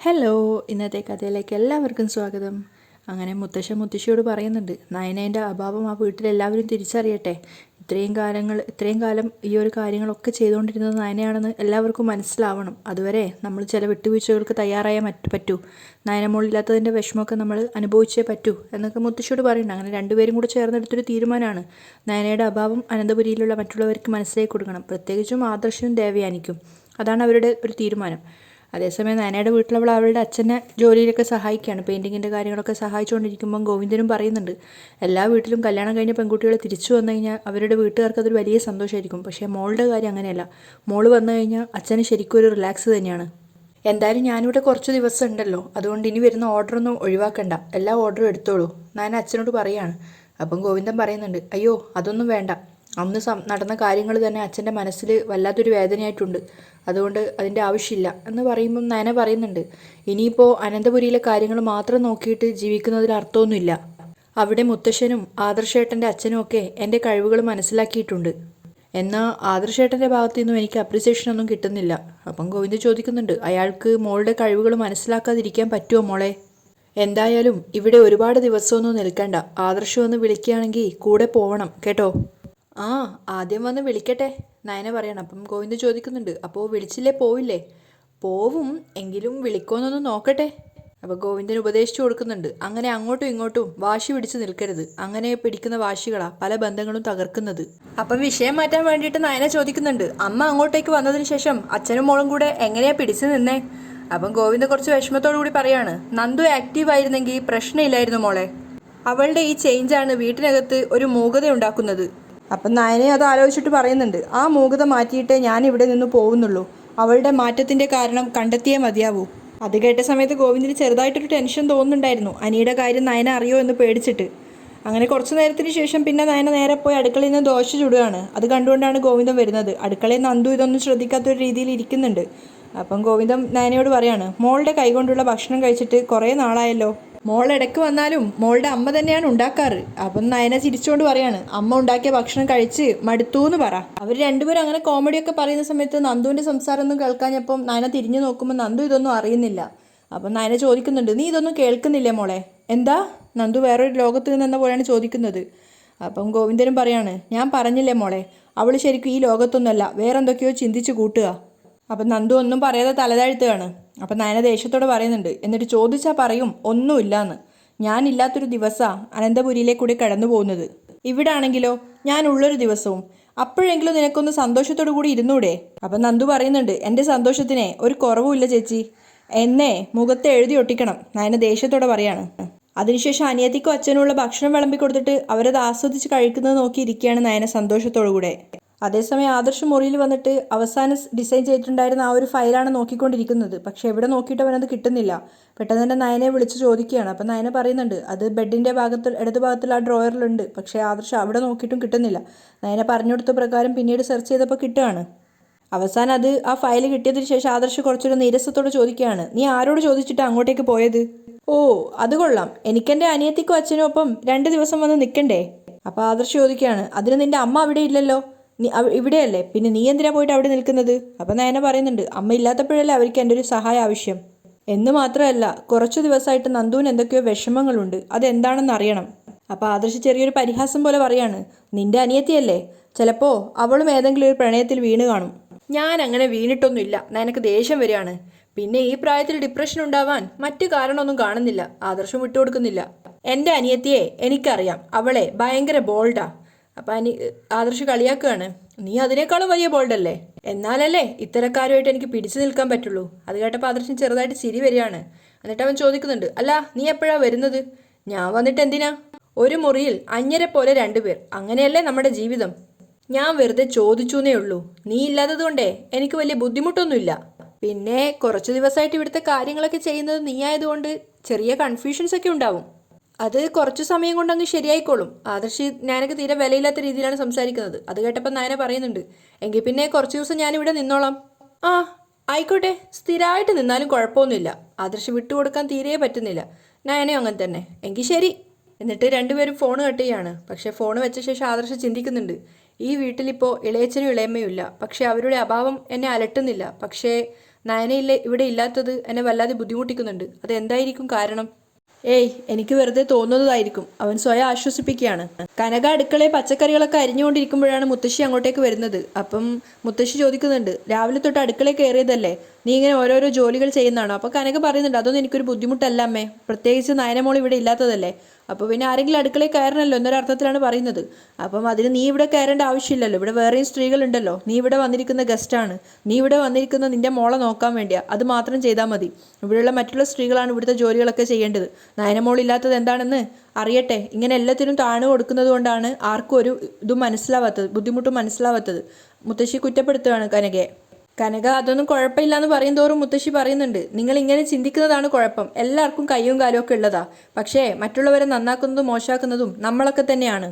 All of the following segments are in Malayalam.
ഹലോ, ഇന്നത്തെ കഥയിലേക്ക് എല്ലാവർക്കും സ്വാഗതം. അങ്ങനെ മുത്തശ്ശിയോട് പറയുന്നുണ്ട്, നയനേൻ്റെ അഭാവം ആ വീട്ടിലെല്ലാവരും തിരിച്ചറിയട്ടെ. ഇത്രയും കാലം ഈ ഒരു കാര്യങ്ങളൊക്കെ ചെയ്തുകൊണ്ടിരുന്നത് നയനയാണെന്ന് എല്ലാവർക്കും മനസ്സിലാവണം. അതുവരെ നമ്മൾ ചില വിട്ടുവീഴ്ചകൾക്ക് തയ്യാറായാൽ പറ്റൂ. നയനമോളില്ലാത്തതിൻ്റെ വിഷമമൊക്കെ നമ്മൾ അനുഭവിച്ചേ പറ്റൂ എന്നൊക്കെ മുത്തശ്ശിയോട് പറയുന്നുണ്ട്. അങ്ങനെ രണ്ടുപേരും കൂടെ ചേർന്നെടുത്തൊരു തീരുമാനമാണ്. നയനയുടെ അഭാവം അനന്തപുരിയിലുള്ള മറ്റുള്ളവർക്ക് മനസ്സിലാക്കി കൊടുക്കണം, പ്രത്യേകിച്ചും ആദർശവും ദേവയാനിക്കും. അതാണ് അവരുടെ ഒരു തീരുമാനം. അതേസമയം നയനയുടെ വീട്ടിലവൾ അവളുടെ അച്ഛനെ ജോലിയിലൊക്കെ സഹായിക്കുകയാണ്. പെയിൻറ്റിങ്ങിൻ്റെ കാര്യങ്ങളൊക്കെ സഹായിച്ചുകൊണ്ടിരിക്കുമ്പം ഗോവിന്ദനും പറയുന്നുണ്ട്, എല്ലാ വീട്ടിലും കല്യാണം കഴിഞ്ഞ പെൺകുട്ടികൾ തിരിച്ചു വന്നു കഴിഞ്ഞാൽ അവരുടെ വീട്ടുകാർക്ക് അതൊരു വലിയ സന്തോഷമായിരിക്കും. പക്ഷേ മോളുടെ കാര്യം അങ്ങനെയല്ല. മോള് വന്നു കഴിഞ്ഞാൽ അച്ഛന് ശരിക്കും ഒരു റിലാക്സ് തന്നെയാണ്. എന്തായാലും ഞാനിവിടെ കുറച്ച് ദിവസം ഉണ്ടല്ലോ, അതുകൊണ്ട് ഇനി വരുന്ന ഓർഡറൊന്നും ഒഴിവാക്കണ്ട, എല്ലാ ഓർഡറും എടുത്തോളൂ നയന അച്ഛനോട് പറയുകയാണ്. അപ്പം ഗോവിന്ദൻ പറയുന്നുണ്ട്, അയ്യോ അതൊന്നും വേണ്ട, അന്ന് നടന്ന കാര്യങ്ങൾ തന്നെ അച്ഛൻ്റെ മനസ്സിൽ വല്ലാത്തൊരു വേദനയായിട്ടുണ്ട്, അതുകൊണ്ട് അതിൻ്റെ ആവശ്യമില്ല എന്ന് പറയുമ്പം നയന പറയുന്നുണ്ട്, ഇനിയിപ്പോൾ അനന്തപുരിയിലെ കാര്യങ്ങൾ മാത്രം നോക്കിയിട്ട് ജീവിക്കുന്നതിൽ അർത്ഥമൊന്നുമില്ല. അവിടെ മുത്തശ്ശനും ആദർശേട്ടൻ്റെ അച്ഛനും ഒക്കെ എൻ്റെ കഴിവുകൾ മനസ്സിലാക്കിയിട്ടുണ്ട്. എന്നാൽ ആദർശേട്ടൻ്റെ ഭാഗത്തു നിന്നും എനിക്ക് അപ്രിസിയേഷനൊന്നും കിട്ടുന്നില്ല. അപ്പം ഗോവിന്ദ് ചോദിക്കുന്നുണ്ട്, അയാൾക്ക് മോളുടെ കഴിവുകൾ മനസ്സിലാക്കാതിരിക്കാൻ പറ്റുമോ മോളെ? എന്തായാലും ഇവിടെ ഒരുപാട് ദിവസമൊന്നും നിൽക്കണ്ട, ആദർശം ഒന്ന് വിളിക്കുകയാണെങ്കിൽ കൂടെ പോവണം കേട്ടോ. ആ, ആദ്യം വന്ന് വിളിക്കട്ടെ നയന പറയണം. അപ്പം ഗോവിന്ദ് ചോദിക്കുന്നുണ്ട്, അപ്പോൾ വിളിച്ചില്ലേ പോവില്ലേ? പോവും, എങ്കിലും വിളിക്കുമെന്നൊന്ന് നോക്കട്ടെ. അപ്പോൾ ഗോവിന്ദന് ഉപദേശിച്ചു കൊടുക്കുന്നുണ്ട്, അങ്ങനെ അങ്ങോട്ടും ഇങ്ങോട്ടും വാശി പിടിച്ച് നിൽക്കരുത്, അങ്ങനെ പിടിക്കുന്ന വാശികളാ പല ബന്ധങ്ങളും തകർക്കുന്നത്. അപ്പം വിഷയം മാറ്റാൻ വേണ്ടിയിട്ട് നയന ചോദിക്കുന്നുണ്ട്, അമ്മ അങ്ങോട്ടേക്ക് വന്നതിന് ശേഷം അച്ഛനും മോളും കൂടെ എങ്ങനെയാ പിടിച്ചു നിന്നേ? അപ്പം ഗോവിന്ദ് കുറച്ച് വിഷമത്തോടു കൂടി പറയാണ്, നന്ദു ആക്റ്റീവ് ആയിരുന്നെങ്കിൽ പ്രശ്നമില്ലായിരുന്നു മോളെ, അവളുടെ ഈ ചേഞ്ചാണ് വീട്ടിനകത്ത് ഒരു മൂകത ഉണ്ടാക്കുന്നത്. അപ്പം നയനെ അത് ആലോചിച്ചിട്ട് പറയുന്നുണ്ട്, ആ മൂകത മാറ്റിയിട്ടേ ഞാൻ ഇവിടെ നിന്ന് പോകുന്നുള്ളൂ, അവളുടെ മാറ്റത്തിൻ്റെ കാരണം കണ്ടെത്തിയേ മതിയാവൂ. അത് കേട്ട സമയത്ത് ഗോവിന്ദിന് ചെറുതായിട്ടൊരു ടെൻഷൻ തോന്നുന്നുണ്ടായിരുന്നു, അനിയുടെ കാര്യം നയന അറിയോ എന്ന് പേടിച്ചിട്ട്. അങ്ങനെ കുറച്ച് നേരത്തിന് ശേഷം പിന്നെ നയന നേരെ പോയി അടുക്കളയിൽ നിന്ന് ദോശ ചുടുകയാണ്. അത് കണ്ടുകൊണ്ടാണ് ഗോവിന്ദൻ വരുന്നത്. അടുക്കളയിൽ നന്ദു ഇതൊന്നും ശ്രദ്ധിക്കാത്തൊരു രീതിയിൽ ഇരിക്കുന്നുണ്ട്. അപ്പം ഗോവിന്ദൻ നയനയോട് പറയാണ്, മോളുടെ കൈകൊണ്ടുള്ള ഭക്ഷണം കഴിച്ചിട്ട് കുറേ നാളായല്ലോ, മോൾ ഇടയ്ക്ക് വന്നാലും മോളുടെ അമ്മ തന്നെയാണ് ഉണ്ടാക്കാറ്. അപ്പം നയന ചിരിച്ചുകൊണ്ട് പറയാണ്, അമ്മ ഉണ്ടാക്കിയ ഭക്ഷണം കഴിച്ച് മടുത്തു എന്ന് പറ. അവർ രണ്ടുപേരും അങ്ങനെ കോമഡിയൊക്കെ പറയുന്ന സമയത്ത് നന്ദുവിൻ്റെ സംസാരമൊന്നും കേൾക്കാഞ്ഞപ്പം നയന തിരിഞ്ഞു നോക്കുമ്പോൾ നന്ദു ഇതൊന്നും അറിയുന്നില്ല. അപ്പം നയന ചോദിക്കുന്നുണ്ട്, നീ ഇതൊന്നും കേൾക്കുന്നില്ലേ മോളെ? എന്താ? നന്ദു വേറൊരു ലോകത്ത് നിന്നെന്ന പോലെയാണ് ചോദിക്കുന്നത്. അപ്പം ഗോവിന്ദനും പറയാണ്, ഞാൻ പറഞ്ഞില്ലേ മോളെ, അവൾ ശരിക്കും ഈ ലോകത്തൊന്നുമല്ല, വേറെന്തൊക്കെയോ ചിന്തിച്ച് കൂട്ടുക. അപ്പം നന്ദു ഒന്നും പറയാതെ തലതാഴ്ത്തുകയാണ്. അപ്പം നയന ദേഷ്യത്തോടെ പറയുന്നുണ്ട്, എന്നിട്ട് ചോദിച്ചാൽ പറയും ഒന്നുമില്ലാന്ന്. ഞാനില്ലാത്തൊരു ദിവസമാണ് അനന്തപുരിയിലേക്ക് കൂടി കടന്നു പോകുന്നത്. ഇവിടെ ആണെങ്കിലോ ഞാനുള്ളൊരു ദിവസവും. അപ്പോഴെങ്കിലും നിനക്കൊന്ന് സന്തോഷത്തോടു കൂടി ഇരുന്നൂടെ? അപ്പം നന്ദു പറയുന്നുണ്ട്, എൻ്റെ സന്തോഷത്തിനെ ഒരു കുറവുമില്ല ചേച്ചി, എന്നെ മുഖത്ത് എഴുതി ഒട്ടിക്കണം. നയന ദേഷ്യത്തോടെ പറയാണ്. അതിനുശേഷം അനിയത്തിക്കും അച്ഛനുള്ള ഭക്ഷണം വിളമ്പി കൊടുത്തിട്ട് അവരത് ആസ്വദിച്ച് കഴിക്കുന്നത് നോക്കിയിരിക്കുകയാണ് നയന സന്തോഷത്തോടു കൂടെ. അതേസമയം ആദർശ് മുറിയിൽ വന്നിട്ട് അവസാനം ഡിസൈൻ ചെയ്തിട്ടുണ്ടായിരുന്ന ആ ഒരു ഫയലാണ് നോക്കിക്കൊണ്ടിരിക്കുന്നത്. പക്ഷെ എവിടെ നോക്കിയിട്ട് അവനത് കിട്ടുന്നില്ല. പെട്ടെന്ന് തന്നെ നയനെ വിളിച്ച് ചോദിക്കുകയാണ്. അപ്പം നയന പറയുന്നുണ്ട്, അത് ബെഡിൻ്റെ ഇടത് ഭാഗത്തുള്ള ആ ഡ്രോയറിലുണ്ട്, പക്ഷേ ആദർശ് അവിടെ നോക്കിയിട്ടും കിട്ടുന്നില്ല. നയന പറഞ്ഞു കൊടുത്ത പ്രകാരം പിന്നീട് സെർച്ച് ചെയ്തപ്പോൾ കിട്ടുകയാണ്. അവസാനം അത് ആ ഫയൽ കിട്ടിയതിന് ശേഷം ആദർശ് കുറച്ചൊരു നീരസത്തോട് ചോദിക്കുകയാണ്, നീ ആരോട് ചോദിച്ചിട്ട് അങ്ങോട്ടേക്ക് പോയത്? ഓ, അത് കൊള്ളാം, എനിക്കെൻ്റെ അനിയത്തിക്കും അച്ഛനും ഒപ്പം 2 ദിവസം വന്ന് നിൽക്കണ്ടേ? അപ്പോൾ ആദർശ് ചോദിക്കുകയാണ്, അതിന് നിൻ്റെ അമ്മ അവിടെ ഇല്ലല്ലോ, നീ ഇവിടെയല്ലേ, പിന്നെ നീ എന്തിനാ പോയിട്ട് അവിടെ നിൽക്കുന്നത്? അപ്പം നയന പറയുന്നുണ്ട്, അമ്മ ഇല്ലാത്തപ്പോഴല്ലേ അവർക്ക് എൻ്റെ ഒരു സഹായം ആവശ്യം. എന്ന് മാത്രമല്ല കുറച്ചു ദിവസമായിട്ട് നന്ദുവിന് എന്തൊക്കെയോ വിഷമങ്ങളുണ്ട്, അതെന്താണെന്ന് അറിയണം. അപ്പോൾ ആദർശ് ചെറിയൊരു പരിഹാസം പോലെ പറയാണ്, നിന്റെ അനിയത്തിയല്ലേ, ചിലപ്പോൾ അവളും ഏതെങ്കിലും ഒരു പ്രണയത്തിൽ വീണ് കാണും. ഞാൻ അങ്ങനെ വീണിട്ടൊന്നുമില്ല, നിനക്ക് ദേഷ്യം വരികയാണ്. പിന്നെ ഈ പ്രായത്തിൽ ഡിപ്രഷൻ ഉണ്ടാവാൻ മറ്റു കാരണമൊന്നും കാണുന്നില്ല. ആദർശം വിട്ടുകൊടുക്കുന്നില്ല. എൻ്റെ അനിയത്തിയെ എനിക്കറിയാം, അവളെ ഭയങ്കര ബോൾഡാ. അപ്പം ആദർശ് കളിയാക്കുകയാണ്, നീ അതിനേക്കാളും വലിയ ബോൾഡല്ലേ, എന്നാലല്ലേ ഇത്തരക്കാരുമായിട്ട് എനിക്ക് പിടിച്ചു നിൽക്കാൻ പറ്റുള്ളൂ. അത് കേട്ടപ്പോൾ ആദർശിന് ചെറുതായിട്ട് ചിരി വരികയാണ്. എന്നിട്ട് അവൻ ചോദിക്കുന്നുണ്ട്, അല്ല നീ എപ്പോഴാണ് വരുന്നത്? ഞാൻ വന്നിട്ട് എന്തിനാ? ഒരു മുറിയിൽ അന്യരെ പോലെ 2 പേർ, അങ്ങനെയല്ലേ നമ്മുടെ ജീവിതം. ഞാൻ വെറുതെ ചോദിച്ചൂന്നേ ഉള്ളൂ. നീ ഇല്ലാത്തത് കൊണ്ടേ എനിക്ക് വലിയ ബുദ്ധിമുട്ടൊന്നുമില്ല. പിന്നെ കുറച്ച് ദിവസമായിട്ട് ഇവിടുത്തെ കാര്യങ്ങളൊക്കെ ചെയ്യുന്നത് നീ ആയതുകൊണ്ട് ചെറിയ കൺഫ്യൂഷൻസ് ഒക്കെ ഉണ്ടാവും. അത് കുറച്ച് സമയം കൊണ്ടങ്ങ് ശരിയായിക്കോളും. ആദർശ് ഞാനൊക്കെ തീരെ വിലയില്ലാത്ത രീതിയിലാണ് സംസാരിക്കുന്നത്. അത് കേട്ടപ്പോൾ നയന പറയുന്നുണ്ട്, എങ്കിൽ പിന്നെ കുറച്ച് ദിവസം ഞാനിവിടെ നിന്നോളാം. ആ ആയിക്കോട്ടെ, സ്ഥിരമായിട്ട് നിന്നാലും കുഴപ്പമൊന്നുമില്ല. ആദർശ് വിട്ടുകൊടുക്കാൻ തീരെ പറ്റുന്നില്ല. നയനയും അങ്ങനെ തന്നെ. എങ്കിൽ ശരി. എന്നിട്ട് രണ്ടുപേരും ഫോൺ കട്ട് ചെയ്യാണ്. പക്ഷേ ഫോൺ വെച്ച ശേഷം ആദർശ് ചിന്തിക്കുന്നുണ്ട്, ഈ വീട്ടിലിപ്പോൾ ഇളയച്ചനും ഇളയമ്മയും ഇല്ല, പക്ഷേ അവരുടെ അഭാവം എന്നെ അലട്ടുന്നില്ല. പക്ഷേ നയനയില്ലേ ഇവിടെ ഇല്ലാത്തത് എന്നെ വല്ലാതെ ബുദ്ധിമുട്ടിക്കുന്നുണ്ട്. അതെന്തായിരിക്കും കാരണം? ഏയ്, എനിക്ക് വെറുതെ തോന്നുന്നതായിരിക്കും. അവൻ സ്വയം ആശ്വസിപ്പിക്കുകയാണ്. കനക അടുക്കളയിൽ പച്ചക്കറികളൊക്കെ അരിഞ്ഞുകൊണ്ടിരിക്കുമ്പോഴാണ് മുത്തശ്ശി അങ്ങോട്ടേക്ക് വരുന്നത്. അപ്പം മുത്തശ്ശി ചോദിക്കുന്നുണ്ട്, രാവിലെ തൊട്ട് അടുക്കളയിൽ കയറിയതല്ലേ, നീ ഇങ്ങനെ ഓരോരോ ജോലികൾ ചെയ്യുന്നതാണോ? അപ്പോൾ കനക പറയുന്നുണ്ട്, അതൊന്നും എനിക്കൊരു ബുദ്ധിമുട്ടല്ല അമ്മേ, പ്രത്യേകിച്ച് നയനമോൾ ഇവിടെ ഇല്ലാത്തതല്ലേ. അപ്പോൾ പിന്നെ ആരെങ്കിലും അടുക്കളയിൽ കയറണമല്ലോ എന്നൊരർത്ഥത്തിലാണ് പറയുന്നത്. അപ്പം അതിന് നീ ഇവിടെ കയറേണ്ട ആവശ്യമില്ലല്ലോ, ഇവിടെ വേറെയും സ്ത്രീകളുണ്ടല്ലോ. നീ ഇവിടെ വന്നിരിക്കുന്ന ഗസ്റ്റാണ്, നീ ഇവിടെ വന്നിരിക്കുന്ന നിന്റെ മോളെ നോക്കാൻ വേണ്ടിയാ, അത് മാത്രം ചെയ്താൽ മതി. ഇവിടെയുള്ള മറ്റുള്ള സ്ത്രീകളാണ് ഇവിടുത്തെ ജോലികളൊക്കെ ചെയ്യേണ്ടത്. നയനമോൾ ഇല്ലാത്തത് എന്താണെന്ന് അറിയട്ടെ. ഇങ്ങനെ എല്ലാത്തിനും താണു കൊടുക്കുന്നത് കൊണ്ടാണ് ആർക്കും ഒരു ഇതും മനസ്സിലാവാത്തത്, ബുദ്ധിമുട്ടും മനസ്സിലാവാത്തത്. മുത്തശ്ശി കുറ്റപ്പെടുത്തുകയാണ് കനകയെ. കനക അതൊന്നും കുഴപ്പമില്ലാന്ന് പറയും തോറും മുത്തശ്ശി പറയുന്നുണ്ട്, നിങ്ങൾ ഇങ്ങനെ ചിന്തിക്കുന്നതാണ് കുഴപ്പം. എല്ലാവർക്കും കയ്യും കാലും ഒക്കെ ഉള്ളതാ, പക്ഷേ മറ്റുള്ളവരെ നന്നാക്കുന്നതും മോശമാക്കുന്നതും നമ്മളൊക്കെ തന്നെയാണ്.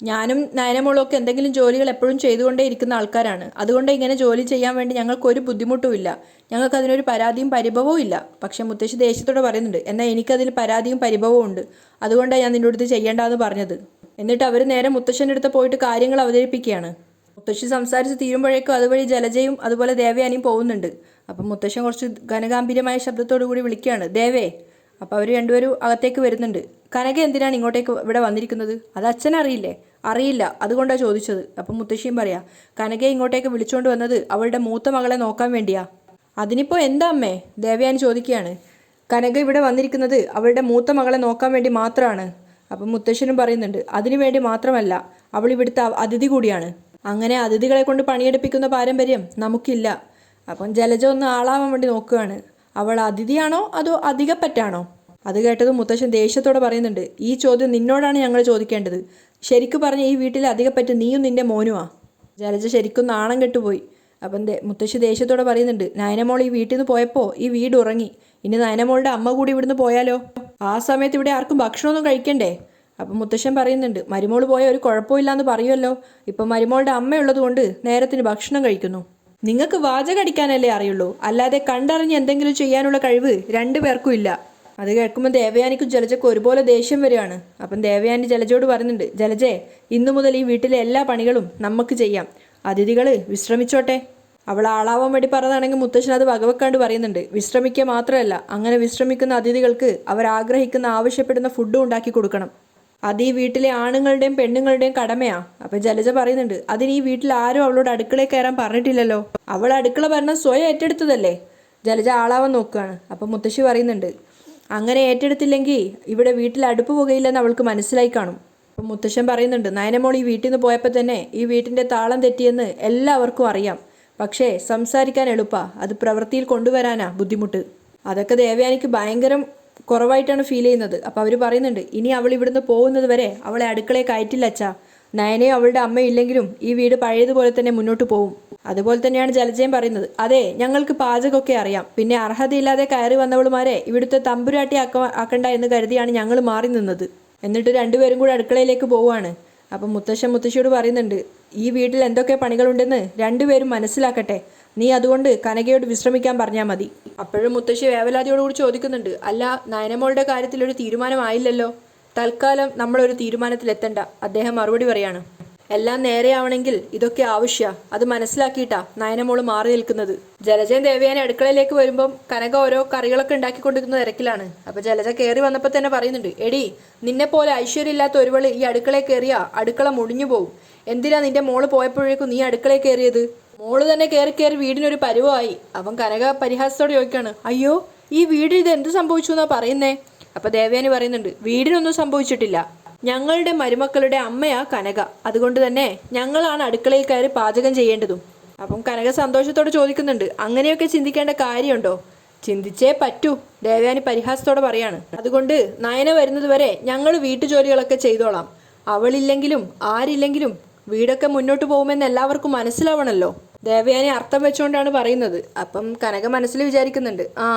ഞാനും നയനമോളും ഒക്കെ എന്തെങ്കിലും ജോലികൾ എപ്പോഴും ചെയ്തുകൊണ്ടേ ഇരിക്കുന്ന ആൾക്കാരാണ്. അതുകൊണ്ട് ഇങ്ങനെ ജോലി ചെയ്യാൻ വേണ്ടി ഞങ്ങൾക്കൊരു ബുദ്ധിമുട്ടുമില്ല, ഞങ്ങൾക്ക് അതിനൊരു പരാതിയും പരിഭവവും ഇല്ല. പക്ഷെ മുത്തശ്ശി ദേഷ്യത്തോടെ പറയുന്നുണ്ട്, എന്നാൽ എനിക്കതിൽ പരാതിയും പരിഭവവും ഉണ്ട്, അതുകൊണ്ടാണ് ഞാൻ നിൻ്റെ അടുത്ത് ചെയ്യേണ്ടതെന്ന് പറഞ്ഞത്. എന്നിട്ട് അവർ നേരെ മുത്തശ്ശൻ്റെ അടുത്ത് പോയിട്ട് കാര്യങ്ങൾ അവതരിപ്പിക്കുകയാണ്. മുത്തശ്ശി സംസാരിച്ച് തീരുമ്പോഴേക്കും അതുവഴി ജലജയും അതുപോലെ ദേവയാനിയും പോകുന്നുണ്ട്. അപ്പം മുത്തശ്ശൻ കുറച്ച് ഘനഗാംഭീര്യമായ ശബ്ദത്തോടു കൂടി വിളിക്കുകയാണ്, ദേവേ. അപ്പോൾ അവർ രണ്ടുപേരും അകത്തേക്ക് വരുന്നുണ്ട്. കനക എന്തിനാണ് ഇങ്ങോട്ടേക്ക് ഇവിടെ വന്നിരിക്കുന്നത്? അത് അച്ഛനറിയില്ലേ? അറിയില്ല, അതുകൊണ്ടാണ് ചോദിച്ചത്. അപ്പം മുത്തശ്ശിയും പറയാ, കനകയെ ഇങ്ങോട്ടേക്ക് വിളിച്ചുകൊണ്ട് വന്നത് അവളുടെ മൂത്ത മകളെ നോക്കാൻ വേണ്ടിയാ. അതിനിപ്പോൾ എന്താ അമ്മേ? ദേവയാനി ചോദിക്കുകയാണ്. കനക ഇവിടെ വന്നിരിക്കുന്നത് അവളുടെ മൂത്ത മകളെ നോക്കാൻ വേണ്ടി മാത്രമാണ്. അപ്പം മുത്തശ്ശനും പറയുന്നുണ്ട്, അതിനു വേണ്ടി മാത്രമല്ല, അവൾ ഇവിടുത്തെ അതിഥി കൂടിയാണ്. അങ്ങനെ അതിഥികളെ കൊണ്ട് പണിയെടുപ്പിക്കുന്ന പാരമ്പര്യം നമുക്കില്ല. അപ്പം ജലജ ഒന്ന് ആളാവാൻ വേണ്ടി നോക്കുകയാണ്. അവൾ അതിഥിയാണോ അതോ അധികപ്പറ്റാണോ? അത് കേട്ടതും മുത്തശ്ശൻ ദേഷ്യത്തോടെ പറയുന്നുണ്ട്, ഈ ചോദ്യം നിന്നോടാണ് ഞങ്ങൾ ചോദിക്കേണ്ടത്. ശരിക്കും പറഞ്ഞ ഈ വീട്ടിലെ അധികപ്പറ്റ് നീയും നിന്റെ മോനുമാ. ജലജ ശരിക്കും നാണം കെട്ടുപോയി. അപ്പം മുത്തശ്ശി ദേഷ്യത്തോടെ പറയുന്നുണ്ട്, നയനമോൾ ഈ വീട്ടിൽ നിന്ന് പോയപ്പോൾ ഈ വീട് ഉറങ്ങി, ഇനി നയനമോളുടെ അമ്മ കൂടി ഇവിടുന്ന് പോയാലോ? ആ സമയത്ത് ഇവിടെ ആർക്കും ഭക്ഷണമൊന്നും കഴിക്കണ്ടേ? അപ്പം മുത്തശ്ശൻ പറയുന്നുണ്ട്, മരുമോൾ പോയ ഒരു കുഴപ്പമില്ലാന്ന് പറയുമല്ലോ, ഇപ്പം മരുമോളുടെ അമ്മയുള്ളത് കൊണ്ട് നേരത്തിന് ഭക്ഷണം കഴിക്കുന്നു. നിങ്ങൾക്ക് വാചകം അടിക്കാനല്ലേ അറിയുള്ളൂ, അല്ലാതെ കണ്ടറിഞ്ഞ് എന്തെങ്കിലും ചെയ്യാനുള്ള കഴിവ് രണ്ടുപേർക്കും ഇല്ല. അത് കേൾക്കുമ്പോൾ ദേവയാനിക്കും ജലജയ്ക്കും ഒരുപോലെ ദേഷ്യം വരികയാണ്. അപ്പം ദേവയാനി ജലജയോട് പറയുന്നുണ്ട്, ജലജേ, ഇന്നു മുതൽ ഈ വീട്ടിലെ എല്ലാ പണികളും നമുക്ക് ചെയ്യാം, അതിഥികൾ വിശ്രമിച്ചോട്ടെ. അവൾ ആളാവാൻ വേണ്ടി പറഞ്ഞതാണെങ്കിൽ മുത്തശ്ശൻ അത് വകവെക്കാണ്ട് പറയുന്നുണ്ട്, വിശ്രമിക്കുക മാത്രമല്ല, അങ്ങനെ വിശ്രമിക്കുന്ന അതിഥികൾക്ക് അവർ ആഗ്രഹിക്കുന്ന ആവശ്യപ്പെടുന്ന ഫുഡും ഉണ്ടാക്കി കൊടുക്കണം. അത് ഈ വീട്ടിലെ ആണുങ്ങളുടെയും പെണ്ണുങ്ങളുടെയും കടമയാ. അപ്പം ജലജ പറയുന്നുണ്ട്, അതിന് ഈ വീട്ടിൽ ആരും അവളോട് അടുക്കളയിൽ കയറാൻ പറഞ്ഞിട്ടില്ലല്ലോ, അവൾ അടുക്കള ഭരണം സ്വയം ഏറ്റെടുത്തതല്ലേ. ജലജ ആളാവാൻ നോക്കുകയാണ്. അപ്പം മുത്തശ്ശി പറയുന്നുണ്ട്, അങ്ങനെ ഏറ്റെടുത്തില്ലെങ്കിൽ ഇവിടെ വീട്ടിൽ അടുപ്പ് പുകയില്ലെന്ന് അവൾക്ക് മനസ്സിലായി കാണും. അപ്പം മുത്തശ്ശൻ പറയുന്നുണ്ട്, നയനമോൾ ഈ വീട്ടിൽ നിന്ന് പോയപ്പോൾ തന്നെ ഈ വീട്ടിൻ്റെ താളം തെറ്റിയെന്ന് എല്ലാവർക്കും അറിയാം, പക്ഷേ സംസാരിക്കാൻ എളുപ്പാ, അത് പ്രവൃത്തിയിൽ കൊണ്ടുവരാനാ ബുദ്ധിമുട്ട്. അതൊക്കെ ദേവയാനിക്ക് ഭയങ്കരം കുറവായിട്ടാണ് ഫീൽ ചെയ്യുന്നത്. അപ്പോൾ അവർ പറയുന്നുണ്ട്, ഇനി അവൾ ഇവിടുന്ന് പോകുന്നത് വരെ അവളെ അടുക്കളയെ കയറ്റില്ല അച്ഛാ. നയനയോ അവളുടെ അമ്മയും ഇല്ലെങ്കിലും ഈ വീട് പഴയതുപോലെ തന്നെ മുന്നോട്ട് പോകും. അതുപോലെ തന്നെയാണ് ജലജയും പറയുന്നത്, അതെ, ഞങ്ങൾക്ക് പാചകമൊക്കെ അറിയാം, പിന്നെ അർഹതയില്ലാതെ കയറി വന്നവളുമാരെ ഇവിടുത്തെ തമ്പുരാട്ടി ആക്കണ്ട എന്ന് കരുതിയാണ് ഞങ്ങൾ മാറി നിന്നത്. എന്നിട്ട് രണ്ടുപേരും കൂടി അടുക്കളയിലേക്ക് പോവുകയാണ്. അപ്പം മുത്തശ്ശൻ മുത്തശ്ശിയോട് പറയുന്നുണ്ട്, ഈ വീട്ടിൽ എന്തൊക്കെ പണികളുണ്ടെന്ന് രണ്ടുപേരും മനസ്സിലാക്കട്ടെ, നീ അതുകൊണ്ട് കനകയോട് വിശ്രമിക്കാൻ പറഞ്ഞാൽ മതി. അപ്പോഴും മുത്തശ്ശി വേവലാതിയോടുകൂടി ചോദിക്കുന്നുണ്ട്, അല്ല, നയനമോളുടെ കാര്യത്തിൽ ഒരു തീരുമാനമായില്ലല്ലോ? തൽക്കാലം നമ്മളൊരു തീരുമാനത്തിലെത്തണ്ട. അദ്ദേഹം മറുപടി പറയാണ്, എല്ലാം നേരെയാവണമെങ്കിൽ ഇതൊക്കെ ആവശ്യ, അത് മനസ്സിലാക്കിയിട്ടാ നയനമോള് മാറി നിൽക്കുന്നത്. ജലജയും ദേവയാനി അടുക്കളയിലേക്ക് വരുമ്പം കനക ഓരോ കറികളൊക്കെ ഉണ്ടാക്കിക്കൊണ്ടിരിക്കുന്ന തിരക്കിലാണ്. അപ്പോൾ ജലജ കയറി വന്നപ്പോൾ തന്നെ പറയുന്നുണ്ട്, എടി, നിന്നെ പോലെ ഐശ്വര്യമില്ലാത്ത ഒരുവള് ഈ അടുക്കളയിൽ കയറിയാ അടുക്കള മുടിഞ്ഞു പോകും. എന്തിനാ നിന്റെ മോള് പോയപ്പോഴേക്കും നീ അടുക്കളയിൽ കയറിയത്? മോള് തന്നെ കയറി വീടിനൊരു പരുവമായി. അവൻ കനക പരിഹാസത്തോടെ ചോദിക്കാണ്, അയ്യോ, ഈ വീടിന് ഇത് എന്ത് സംഭവിച്ചു എന്നാ പറയുന്നേ? അപ്പോൾ ദേവയാനി പറയുന്നുണ്ട്, വീടിനൊന്നും സംഭവിച്ചിട്ടില്ല, ഞങ്ങളുടെ മരുമക്കളുടെ അമ്മയാ കനക, അതുകൊണ്ട് തന്നെ ഞങ്ങളാണ് അടുക്കളയിൽ കയറി പാചകം ചെയ്യേണ്ടതും. അപ്പം കനക സന്തോഷത്തോടെ ചോദിക്കുന്നുണ്ട്, അങ്ങനെയൊക്കെ ചിന്തിക്കേണ്ട കാര്യമുണ്ടോ? ചിന്തിച്ചേ പറ്റൂ, ദേവയാനി പരിഹാസത്തോടെ പറയാണ്. അതുകൊണ്ട് നയന വരുന്നത് വരെ ഞങ്ങൾ വീട്ടുജോലികളൊക്കെ ചെയ്തോളാം. അവളില്ലെങ്കിലും ആരില്ലെങ്കിലും വീടൊക്കെ മുന്നോട്ട് പോകുമെന്ന് എല്ലാവർക്കും മനസ്സിലാവണമല്ലോ. ദേവയാനി അർത്ഥം വെച്ചുകൊണ്ടാണ് പറയുന്നത്. അപ്പം കനക മനസ്സിൽ വിചാരിക്കുന്നുണ്ട്, ആ,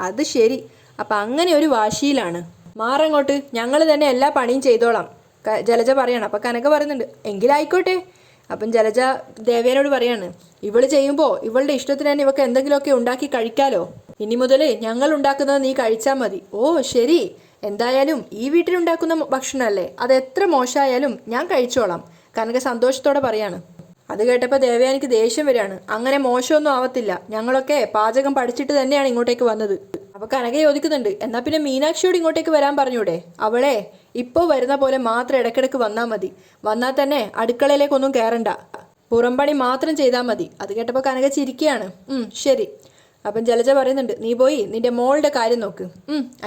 അത് ശരി, അപ്പം അങ്ങനെ ഒരു വാശിയിലാണ്. മാറങ്ങോട്ട്, ഞങ്ങൾ തന്നെ എല്ലാ പണിയും ചെയ്തോളാം, ജലജ പറയാണ്. അപ്പം കനക പറയുന്നുണ്ട്, എങ്കിലായിക്കോട്ടെ. അപ്പം ജലജ ദേവയാനോട് പറയാണ്, ഇവള് ചെയ്യുമ്പോൾ ഇവളുടെ ഇഷ്ടത്തിന് തന്നെ ഇവക്ക് എന്തെങ്കിലുമൊക്കെ ഉണ്ടാക്കി കഴിക്കാലോ. ഇനി മുതൽ ഞങ്ങൾ ഉണ്ടാക്കുന്നത് നീ കഴിച്ചാൽ മതി. ഓ ശരി, എന്തായാലും ഈ വീട്ടിലുണ്ടാക്കുന്ന ഭക്ഷണമല്ലേ, അത് എത്ര മോശമായാലും ഞാൻ കഴിച്ചോളാം, കനക സന്തോഷത്തോടെ പറയാണ്. അത് കേട്ടപ്പോൾ ദേവയാനിക്ക് ദേഷ്യം വരികയാണ്. അങ്ങനെ മോശമൊന്നും ആവത്തില്ല, ഞങ്ങളൊക്കെ പാചകം പഠിച്ചിട്ട് തന്നെയാണ് ഇങ്ങോട്ടേക്ക് വന്നത്. അപ്പോൾ കനക ചോദിക്കുന്നുണ്ട്, എന്നാൽ പിന്നെ മീനാക്ഷിയോട് ഇങ്ങോട്ടേക്ക് വരാൻ പറഞ്ഞൂടെ? അവളെ ഇപ്പോൾ വരുന്ന പോലെ മാത്രം ഇടയ്ക്കിടയ്ക്ക് വന്നാൽ മതി. വന്നാൽ തന്നെ അടുക്കളയിലേക്കൊന്നും കയറണ്ട, പുറംപണി മാത്രം ചെയ്താൽ മതി. അത് കേട്ടപ്പോൾ കനക ചിരിക്കുകയാണ്. ശരി. അപ്പം ജലജ പറയുന്നുണ്ട്, നീ പോയി നിന്റെ മോളുടെ കാര്യം നോക്ക്.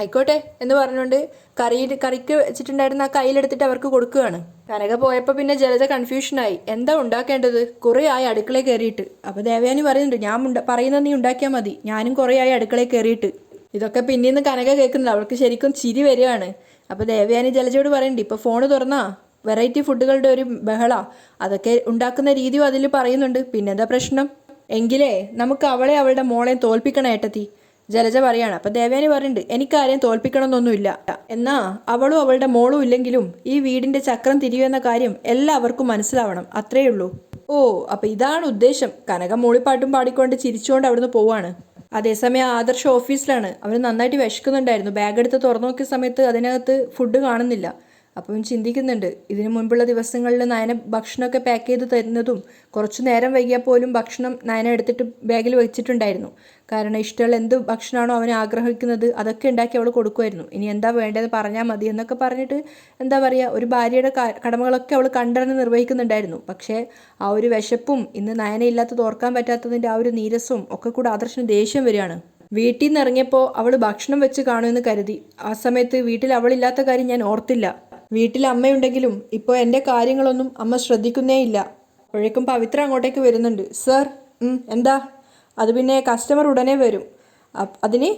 ആയിക്കോട്ടെ എന്ന് പറഞ്ഞുകൊണ്ട് കറിക്ക് വെച്ചിട്ടുണ്ടായിരുന്ന ആ കയ്യിലെടുത്തിട്ട് അവർക്ക് കൊടുക്കുകയാണ്. കനക പോയപ്പോൾ പിന്നെ ജലജ കൺഫ്യൂഷനായി. എന്താ ഉണ്ടാക്കേണ്ടത്? കുറേ ആയി അടുക്കളയിൽ കയറിയിട്ട്. അപ്പോൾ ദേവയാനി പറയുന്നുണ്ട്, ഞാൻ പറയുന്നത് നീ ഉണ്ടാക്കിയാൽ മതി, ഞാനും കുറേ ആയി അടുക്കളയിൽ കയറിയിട്ട്. ഇതൊക്കെ പിന്നീന്ന് കനക കേൾക്കുന്നുണ്ട്. അവൾക്ക് ശരിക്കും ചിരി വരികയാണ്. അപ്പോൾ ദേവയാനി ജലജയോട് പറയുന്നുണ്ട്, ഇപ്പോൾ ഫോണ് തുറന്നാ വെറൈറ്റി ഫുഡുകളുടെ ഒരു ബഹള, അതൊക്കെ ഉണ്ടാക്കുന്ന രീതിയും അതിൽ പറയുന്നുണ്ട്. പിന്നെന്താ പ്രശ്നം? എങ്കിലേ നമുക്ക് അവളുടെ മോളെയും തോൽപ്പിക്കണം ഏട്ടത്തി, ജലജ പറയാണ്. അപ്പം ദേവയാനി പറയുന്നുണ്ട്, എനിക്കാരെയും തോൽപ്പിക്കണമെന്നൊന്നുമില്ല, എന്നാ അവളും അവളുടെ മോളും ഇല്ലെങ്കിലും ഈ വീടിൻ്റെ ചക്രം തിരിയുമെന്ന കാര്യം എല്ലാവർക്കും മനസ്സിലാവണം, അത്രയേ ഉള്ളൂ. ഓ, അപ്പം ഇതാണ് ഉദ്ദേശം. കനക മൂളിപ്പാട്ടും പാടിക്കൊണ്ട് ചിരിച്ചുകൊണ്ട് അവിടുന്ന് പോവാണ്. അതേസമയം ആദർശ് ഓഫീസിലാണ്. അവർ നന്നായിട്ട് വിശക്കുന്നുണ്ടായിരുന്നു. ബാഗ് എടുത്ത് തുറന്നു നോക്കിയ സമയത്ത് അതിനകത്ത് ഫുഡ് കാണുന്നില്ല. അപ്പം ചിന്തിക്കുന്നുണ്ട്, ഇതിനു മുൻപുള്ള ദിവസങ്ങളിൽ നയന ഭക്ഷണമൊക്കെ പാക്ക് ചെയ്ത് തരുന്നതും കുറച്ചു നേരം വൈകിയാൽ പോലും ഭക്ഷണം നയന എടുത്തിട്ട് ബാഗിൽ വെച്ചിട്ടുണ്ടായിരുന്നു. കാരണം ഇഷ്ടമുള്ള എന്ത് ഭക്ഷണമാണോ അവൻ ആഗ്രഹിക്കുന്നത് അതൊക്കെ ഉണ്ടാക്കി അവൾ കൊടുക്കുമായിരുന്നു. ഇനി എന്താ വേണ്ടത് പറഞ്ഞാൽ മതി എന്നൊക്കെ പറഞ്ഞിട്ട് എന്താ പറയുക, ഒരു ഭാര്യയുടെ കടമകളൊക്കെ അവൾ കണ്ടറിഞ്ഞ് നിർവഹിക്കുന്നുണ്ടായിരുന്നു. പക്ഷേ ആ ഒരു വിശപ്പും ഇന്ന് നയനയില്ലാത്തത് ഓർക്കാൻ പറ്റാത്തതിൻ്റെ ആ ഒരു നീരസവും ഒക്കെ കൂടെ ആദർശന് ദേഷ്യം വരികയാണ്. വീട്ടിൽ നിന്ന് ഇറങ്ങിയപ്പോൾ അവൾ ഭക്ഷണം വെച്ച് കാണുമെന്ന് കരുതി. ആ സമയത്ത് വീട്ടിൽ അവളില്ലാത്ത കാര്യം ഞാൻ ഓർത്തില്ല. വീട്ടിൽ അമ്മയുണ്ടെങ്കിലും ഇപ്പോൾ എൻ്റെ കാര്യങ്ങളൊന്നും അമ്മ ശ്രദ്ധിക്കുന്നേ ഇല്ല. അപ്പോഴേക്കും പവിത്ര അങ്ങോട്ടേക്ക് വരുന്നുണ്ട്. സർ, എന്താ? അത് പിന്നെ കസ്റ്റമർ ഉടനെ വരും, അതിന്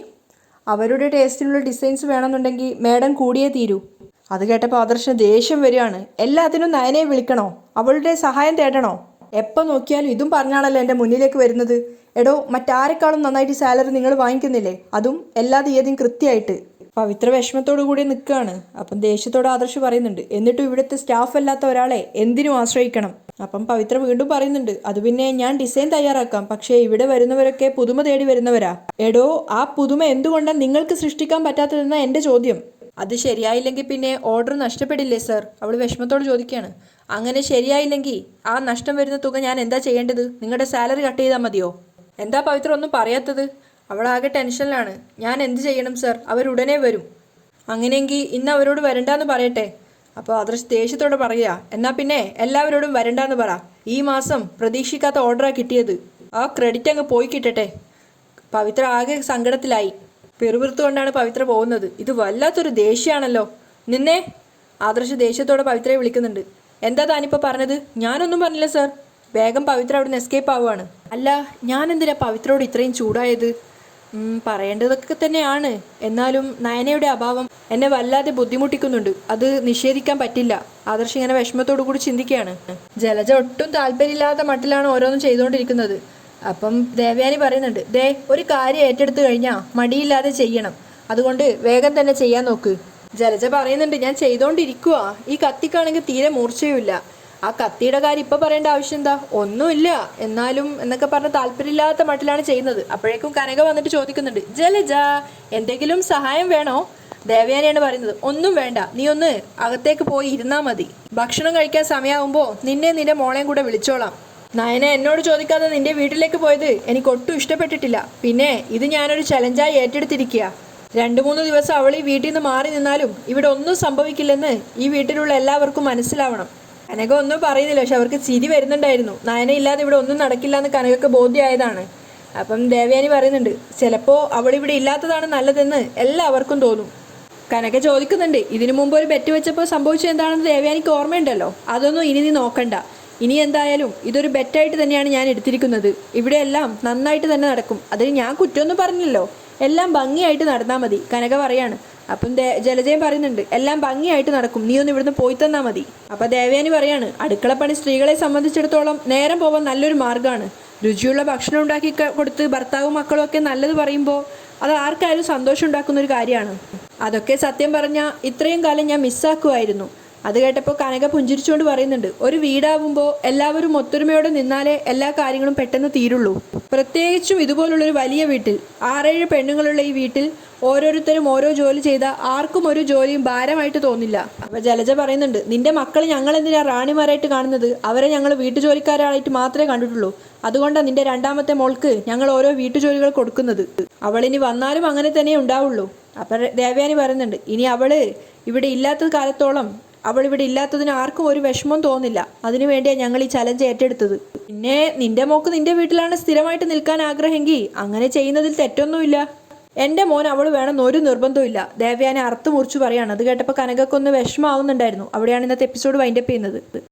അവരുടെ ടേസ്റ്റിലുള്ള ഡിസൈൻസ് വേണമെന്നുണ്ടെങ്കിൽ മാഡം കൂടിയേ തീരൂ. അത് കേട്ടപ്പോൾ ആദർശന് ദേഷ്യം വരികയാണ്. എല്ലാത്തിനും നയനയെ വിളിക്കണോ? അവളുടെ സഹായം തേടണോ? എപ്പോൾ നോക്കിയാലും ഇതും പറഞ്ഞാണല്ലോ എൻ്റെ മുന്നിലേക്ക് വരുന്നത്. എടോ, മറ്റാരെക്കാളും നന്നായിട്ട് സാലറി നിങ്ങൾ വാങ്ങിക്കുന്നില്ലേ? അതും എല്ലാ തീയതിയും കൃത്യമായിട്ട്. പവിത്ര വിഷമത്തോടു കൂടി നിൽക്കുകയാണ്. അപ്പം ദേഷ്യത്തോട് ആദർശ് പറയുന്നുണ്ട്, എന്നിട്ടും ഇവിടുത്തെ സ്റ്റാഫ് അല്ലാത്ത ഒരാളെ എന്തിനും ആശ്രയിക്കണം? അപ്പം പവിത്ര വീണ്ടും പറയുന്നുണ്ട്, അത് പിന്നെ ഞാൻ ഡിസൈൻ തയ്യാറാക്കാം, പക്ഷേ ഇവിടെ വരുന്നവരൊക്കെ പുതുമ തേടി വരുന്നവരാ. എടോ, ആ പുതുമ എന്തുകൊണ്ടാണ് നിങ്ങൾക്ക് സൃഷ്ടിക്കാൻ പറ്റാത്തതെന്നാണ് എൻ്റെ ചോദ്യം. അത് ശരിയായില്ലെങ്കിൽ പിന്നെ ഓർഡർ നഷ്ടപ്പെടില്ലേ സർ? അവൾ വിഷമത്തോട് ചോദിക്കുകയാണ്. അങ്ങനെ ശരിയായില്ലെങ്കിൽ ആ നഷ്ടം വരുന്ന തുക ഞാൻ എന്താ ചെയ്യേണ്ടത്? നിങ്ങളുടെ സാലറി കട്ട് ചെയ്താൽ മതിയോ? എന്താ പവിത്ര ഒന്നും പറയാത്തത്? അവളാകെ ടെൻഷനിലാണ്. ഞാൻ എന്ത് ചെയ്യണം സർ? അവരുടനെ വരും. അങ്ങനെയെങ്കിൽ ഇന്ന് അവരോട് വരണ്ടാന്ന് പറയട്ടെ? അപ്പോൾ ആദർശ് ദേഷ്യത്തോടെ പറയുക, എന്നാൽ പിന്നെ എല്ലാവരോടും വരണ്ടാന്ന് പറ. ഈ മാസം പ്രതീക്ഷിക്കാത്ത ഓർഡറാണ് കിട്ടിയത്, ആ ക്രെഡിറ്റ് അങ്ങ് പോയി കിട്ടട്ടെ. പവിത്ര ആകെ സങ്കടത്തിലായി. പെറുപിറുത്തുകൊണ്ടാണ് പവിത്ര പോകുന്നത്. ഇത് വല്ലാത്തൊരു ദേഷ്യമാണല്ലോ. നിന്നെ ആദർശ് ദേഷ്യത്തോടെ പവിത്രയെ വിളിക്കുന്നുണ്ട്. എന്താ താനിപ്പോൾ പറഞ്ഞത്? ഞാനൊന്നും പറഞ്ഞില്ല സർ. വേഗം പവിത്ര അവിടുന്ന് എസ്കേപ്പ് ആവുകയാണ്. അല്ല, ഞാൻ എന്തിനാ പവിത്രയോട് ഇത്രയും ചൂടായത്? പറയേണ്ടതൊക്കെ തന്നെയാണ്. എന്നാലും നയനയുടെ അഭാവം എന്നെ വല്ലാതെ ബുദ്ധിമുട്ടിക്കുന്നുണ്ട്, അത് നിഷേധിക്കാൻ പറ്റില്ല. ആദർശ് ഇങ്ങനെ വിഷമത്തോടു കൂടി ചിന്തിക്കുകയാണ്. ജലജ ഒട്ടും താല്പര്യമില്ലാത്ത മട്ടിലാണ് ഓരോന്നും ചെയ്തുകൊണ്ടിരിക്കുന്നത്. അപ്പം ദേവയാനി പറയുന്നുണ്ട്, ഒരു കാര്യം ഏറ്റെടുത്ത് കഴിഞ്ഞാൽ മടിയില്ലാതെ ചെയ്യണം, അതുകൊണ്ട് വേഗം തന്നെ ചെയ്യാൻ നോക്ക്. ജലജ പറയുന്നുണ്ട്, ഞാൻ ചെയ്തുകൊണ്ടിരിക്കുക. ഈ കത്തിക്കാണെങ്കിൽ തീരെ മൂർച്ചയുമില്ല. ആ കത്തിയുടെ കാര്യം ഇപ്പം പറയേണ്ട ആവശ്യം എന്താ? ഒന്നുമില്ല, എന്നാലും എന്നൊക്കെ പറഞ്ഞ് താല്പര്യമില്ലാത്ത മട്ടിലാണ് ചെയ്യുന്നത്. അപ്പോഴേക്കും കനക വന്നിട്ട് ചോദിക്കുന്നുണ്ട്, ജലജ എന്തെങ്കിലും സഹായം വേണോ? ദേവയാനിയാണ് പറയുന്നത്, ഒന്നും വേണ്ട, നീ ഒന്ന് അകത്തേക്ക് പോയി ഇരുന്നാൽ മതി. ഭക്ഷണം കഴിക്കാൻ സമയമാകുമ്പോൾ നിന്റെ മോളെയും കൂടെ വിളിച്ചോളാം. നയന എന്നോട് ചോദിക്കാതെ നിന്റെ വീട്ടിലേക്ക് പോയത് എനിക്ക് ഒട്ടും ഇഷ്ടപ്പെട്ടിട്ടില്ല. പിന്നെ ഇത് ഞാനൊരു ചലഞ്ചായി ഏറ്റെടുത്തിരിക്കുക. 2-3 ദിവസം അവൾ ഈ വീട്ടിൽ നിന്ന് മാറി നിന്നാലും ഇവിടെ ഒന്നും സംഭവിക്കില്ലെന്ന് ഈ വീട്ടിലുള്ള എല്ലാവർക്കും മനസ്സിലാവണം. കനക ഒന്നും പറയുന്നില്ല, പക്ഷെ അവർക്ക് ചിരി വരുന്നുണ്ടായിരുന്നു. നയന ഇല്ലാതെ ഇവിടെ ഒന്നും നടക്കില്ല എന്ന് കനകക്ക് ബോധ്യമായതാണ്. അപ്പം ദേവയാനി പറയുന്നുണ്ട്, ചിലപ്പോൾ അവളിവിടെ ഇല്ലാത്തതാണ് നല്ലതെന്ന് എല്ലാവർക്കും തോന്നും. കനക ചോദിക്കുന്നുണ്ട്, ഇതിനു മുമ്പ് ഒരു ബെറ്റ് വെച്ചപ്പോൾ സംഭവിച്ചത് എന്താണെന്ന് ദേവയാനിക്ക് ഓർമ്മയുണ്ടല്ലോ, അതൊന്നും ഇനി നീ നോക്കണ്ട. ഇനി എന്തായാലും ഇതൊരു ബെറ്റായിട്ട് തന്നെയാണ് ഞാൻ എടുത്തിരിക്കുന്നത്. ഇവിടെ എല്ലാം നന്നായിട്ട് തന്നെ നടക്കും. അതിന് ഞാൻ കുറ്റമൊന്നും പറഞ്ഞില്ലല്ലോ, എല്ലാം ഭംഗിയായിട്ട് നടന്നാൽ മതി. കനക പറയാണ്. അപ്പം ജലജയും പറയുന്നുണ്ട്, എല്ലാം ഭംഗിയായിട്ട് നടക്കും, നീ ഒന്ന് ഇവിടുന്ന് പോയി തന്നാൽ മതി. അപ്പം ദേവയാനി പറയാണ്, അടുക്കളപ്പണി സ്ത്രീകളെ സംബന്ധിച്ചിടത്തോളം നേരം പോകാൻ നല്ലൊരു മാർഗ്ഗമാണ്. രുചിയുള്ള ഭക്ഷണം ഉണ്ടാക്കി കൊടുത്ത് ഭർത്താവും മക്കളും ഒക്കെ നല്ലത് പറയുമ്പോൾ അത് ആർക്കായാലും സന്തോഷം ഉണ്ടാക്കുന്ന ഒരു കാര്യമാണ്. അതൊക്കെ സത്യം പറഞ്ഞാൽ ഇത്രയും കാലം ഞാൻ മിസ്സാക്കുമായിരുന്നു. അത് കേട്ടപ്പോൾ കനക പുഞ്ചിരിച്ചുകൊണ്ട് പറയുന്നുണ്ട്, ഒരു വീടാവുമ്പോൾ എല്ലാവരും ഒത്തൊരുമയോടെ നിന്നാലേ എല്ലാ കാര്യങ്ങളും പെട്ടെന്ന് തീരുള്ളൂ. പ്രത്യേകിച്ചും ഇതുപോലുള്ളൊരു വലിയ വീട്ടിൽ 6-7 പെണ്ണുങ്ങളുള്ള ഈ വീട്ടിൽ ഓരോരുത്തരും ഓരോ ജോലി ചെയ്താൽ ആർക്കും ഒരു ജോലിയും ഭാരമായിട്ട് തോന്നില്ല. അപ്പോൾ ജലജ പറയുന്നുണ്ട്, നിന്റെ മക്കൾ ഞങ്ങൾ എന്തിനാ റാണിമാരായിട്ട് കാണുന്നത്? അവരെ ഞങ്ങൾ വീട്ടുജോലിക്കാരായിട്ട് മാത്രമേ കണ്ടിട്ടുള്ളൂ. അതുകൊണ്ടാണ് നിന്റെ രണ്ടാമത്തെ മോൾക്ക് ഞങ്ങൾ ഓരോ വീട്ടുജോലികൾ കൊടുക്കുന്നത്. അവളിനി വന്നാലും അങ്ങനെ തന്നെ ഉണ്ടാവുള്ളൂ. അപ്പം ദേവയാനി പറയുന്നുണ്ട്, ഇനി അവൾ ഇവിടെ ഇല്ലാത്ത കാലത്തോളം അവൾ ഇവിടെ ഇല്ലാത്തതിന് ആർക്കും ഒരു വിഷമം തോന്നില്ല. അതിനു വേണ്ടിയാണ് ഞങ്ങൾ ഈ ചലഞ്ച് ഏറ്റെടുത്തത്. പിന്നെ നിന്റെ മോക്ക് നിന്റെ വീട്ടിലാണ് സ്ഥിരമായിട്ട് നിൽക്കാൻ ആഗ്രഹമെങ്കിൽ അങ്ങനെ ചെയ്യുന്നതിൽ തെറ്റൊന്നുമില്ല. എൻ്റെ മോൻ അവൾ വേണമെന്ന് ഒരു നിർബന്ധവും. ദേവയാനി അറുത്ത് മുറിച്ച് പറയാണ്. അത് കേട്ടപ്പോൾ കനകക്കൊന്ന് വിഷമമാവുന്നുണ്ടായിരുന്നു. അവിടെയാണ് ഇന്നത്തെ എപ്പിസോഡ് വൈൻഡപ്പ് ചെയ്യുന്നത്.